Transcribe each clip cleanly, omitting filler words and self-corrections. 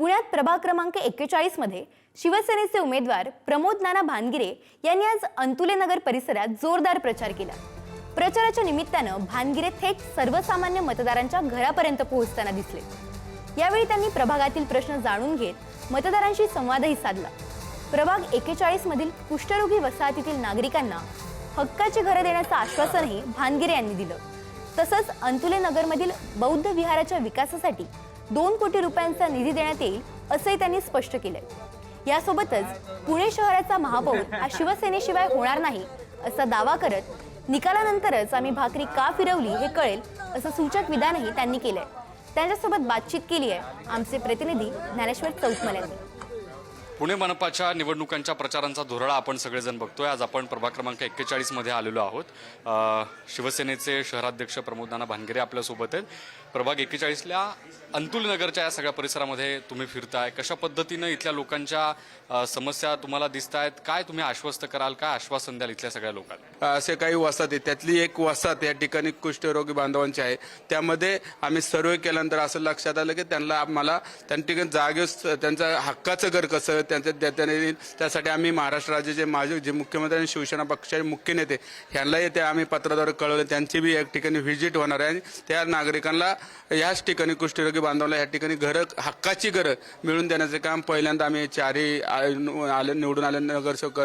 पुण्यात प्रभाग क्रमांक 41 मध्ये शिवसेनेचे उमेदवार प्रमोद नाना भानगिरे यांनी आज अंतुले नगर परिसरात जोरदार प्रचार केला। प्रचाराच्या निमित्तानं भानगिरे थेट सर्वसामान्य मतदारांच्या घरापर्यंत पोहोचताना दिसले। यावेळी त्यांनी प्रभागातील प्रश्न जाणून घेत मतदारांशी संवादही साधला। प्रभाग 41 मधील कुष्ठरोगी वसाहतीतील नागरिकांना हक्काची घरे देण्याचं आश्वासनही भानगिरे यांनी दिलं। तसंच अंतुले नगरमधील बौद्ध विहाराच्या विकासासाठी 2 कोटी रुपयांचा निधी देण्यात येईल असंही त्यांनी स्पष्ट केलंय। यासोबतच पुणे शहराचा महापौर हा शिवसेनेशिवाय होणार नाही असा दावा करत निकालानंतरच आम्ही भाकरी का फिरवली हे कळेल असं सूचक विधानही त्यांनी केलंय। त्यांच्यासोबत बातचीत केली आहे आमचे प्रतिनिधी ज्ञानेश्वर चौतमल यांनी। पुणे मनपाच्या निवडणुकांच्या प्रचारांचा धुरळा आपण सगळेजण बघतोय। आज आपण प्रभाग क्रमांक 41 मध्ये आलेलो आहोत। शिवसेनेचे शहराध्यक्ष प्रमोद नाना भानगिरे आपल्यासोबत आहेत। प्रभाग 41ल्या अंतुल नगरच्या या सगळ्या परिसरामध्ये तुम्ही फिरताय, कशा पद्धतीनं इथल्या लोकांच्या समस्या तुम्हाला दिसतायत, काय तुम्ही आश्वस्त कराल, काय आश्वासन द्याल इथल्या सगळ्या लोकांना? असे काही वसाहत त्यातली एक वसाहत या ठिकाणी कुष्ठरोगी बांधवांची आहे। त्यामध्ये आम्ही सर्वे केल्यानंतर असं लक्षात आलं की त्यांना आम्हाला त्या ठिकाणी जागेवर त्यांचं हक्काचं घर कसं त्यासाठी आम्ही महाराष्ट्र राज्याचे माजी जे मुख्यमंत्री आणि शिवसेना पक्षाचे मुख्य नेते ह्यांना येथे आम्ही पत्राद्वारे कळवले। त्यांची बी एक ठिकाणी व्हिजिट होणार आहे। त्या नागरिकांना याच ठिकाणी कुष्ठरोगी बांधवांना या ठिकाणी घरं हक्काची घरं मिळून देण्याचे काम पहिल्यांदा आम्ही चारही निवडून आले नगरसेवक।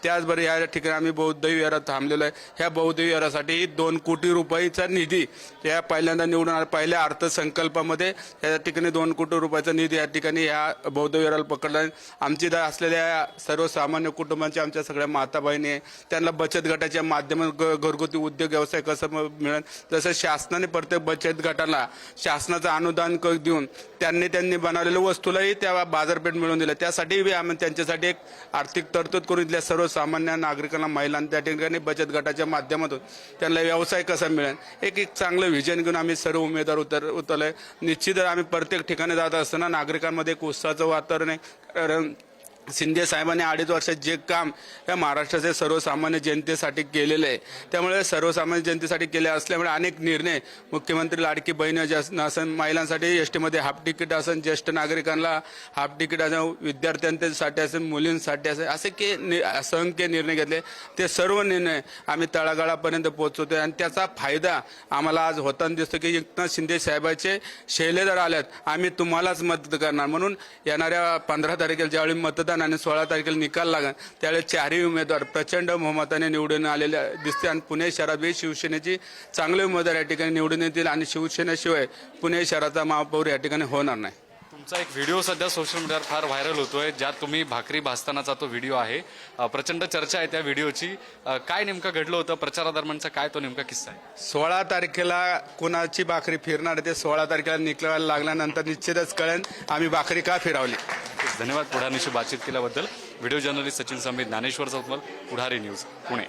त्याचबरोबर या ठिकाणी आम्ही बौद्ध विहारात थांबलेलो आहे। ह्या बौद्ध विहारासाठी 2 कोटी रुपयाचा निधी या पहिल्यांदा निवडून आला। पहिल्या अर्थसंकल्पामध्ये या ठिकाणी 2 कोटी रुपयाचा निधी या ठिकाणी या बौद्ध विहाराला पकडला। आमची असलेल्या सर्वसामान्य कुटुंबांच्या आमच्या सगळ्या माता बहिणी आहे, त्यांना बचत गटाच्या माध्यमातून घरगुती उद्योग व्यवसाय कसं मिळेल, तसं शासनाने प्रत्येक बचत गटाला शासनाचं अनुदान देऊन त्यांनी बनवलेल्या वस्तूलाही त्या बाजारपेठ मिळवून दिल्या। त्यासाठी आम्ही त्यांच्यासाठी एक आर्थिक तरतूद करून दिल्या। सर्वसामान्य नागरिकांना महिलांना त्या ठिकाणी बचत गटाच्या माध्यमातून त्यांना व्यवसाय कसा मिळेल एक चांगलं व्हिजन घेऊन आम्ही सर्व उमेदवार उतरले। निश्चितच आम्ही प्रत्येक ठिकाणी जात असताना नागरिकांमध्ये एक उत्साहाचं वातावरण आहे। शिंदे साहेबांनी 2.5 वर्षात जे काम या महाराष्ट्राचे सर्वसामान्य जनतेसाठी केलेले आहे, त्यामुळे सर्वसामान्य जनतेसाठी केले असल्यामुळे अनेक निर्णय मुख्यमंत्री लाडकी बहीण असेल, महिलांसाठी एसटी मध्ये हाफ तिकीट असेल, ज्येष्ठ नागरिकांना हाफ तिकीट असेल, विद्यार्थ्यांसाठी असेल, मुलींसाठी असेल, असे असंख्य निर्णय घेतले। ते सर्व निर्णय आम्ही तळागाळापर्यंत पोहोचवतोय आणि त्याचा फायदा आम्हाला आज होताना दिसतो की एकनाथ शिंदे साहेबांचे शैलेदार आल्यात, आम्ही तुम्हालाच मदत करणार म्हणून येणाऱ्या 15 तारखेला ज्यावेळी मतदान आणि 16 तारखेला निकाल लागेल त्यावेळी चारही उमेदवार प्रचंड बहुमताने निवडून आलेले दिसते। आणि पुणे शहरात शिवसेनेची चांगले उमेदवार या ठिकाणी निवडून येतील आणि शिवसेनेशिवाय पुणे शहराचा महापौर या ठिकाणी होणार नाही। तुमचा एक व्हिडिओ सध्या सोशल मीडियावर फार व्हायरल होतोय, ज्यात तुम्ही भाकरी भाजतानाचा तो व्हिडिओ आहे। प्रचंड चर्चा आहे त्या व्हिडिओची। काय नेमकं घडलं होतं प्रचारादरम्यानचा, काय तो नेमका किस्सा आहे? 16 तारखेला कुणाची भाकरी फिरणार ते 16 तारखेला निकाल लागल्यानंतर निश्चितच कळेल आम्ही भाकरी का फिरवली। धन्यवाद पुढारीशी बातचीत केल्याबद्दल। व्हिडिओ जर्नलिस्ट सचिन समीर, ज्ञानेश्वर चौतमल, पुढारी न्यूज, पुणे।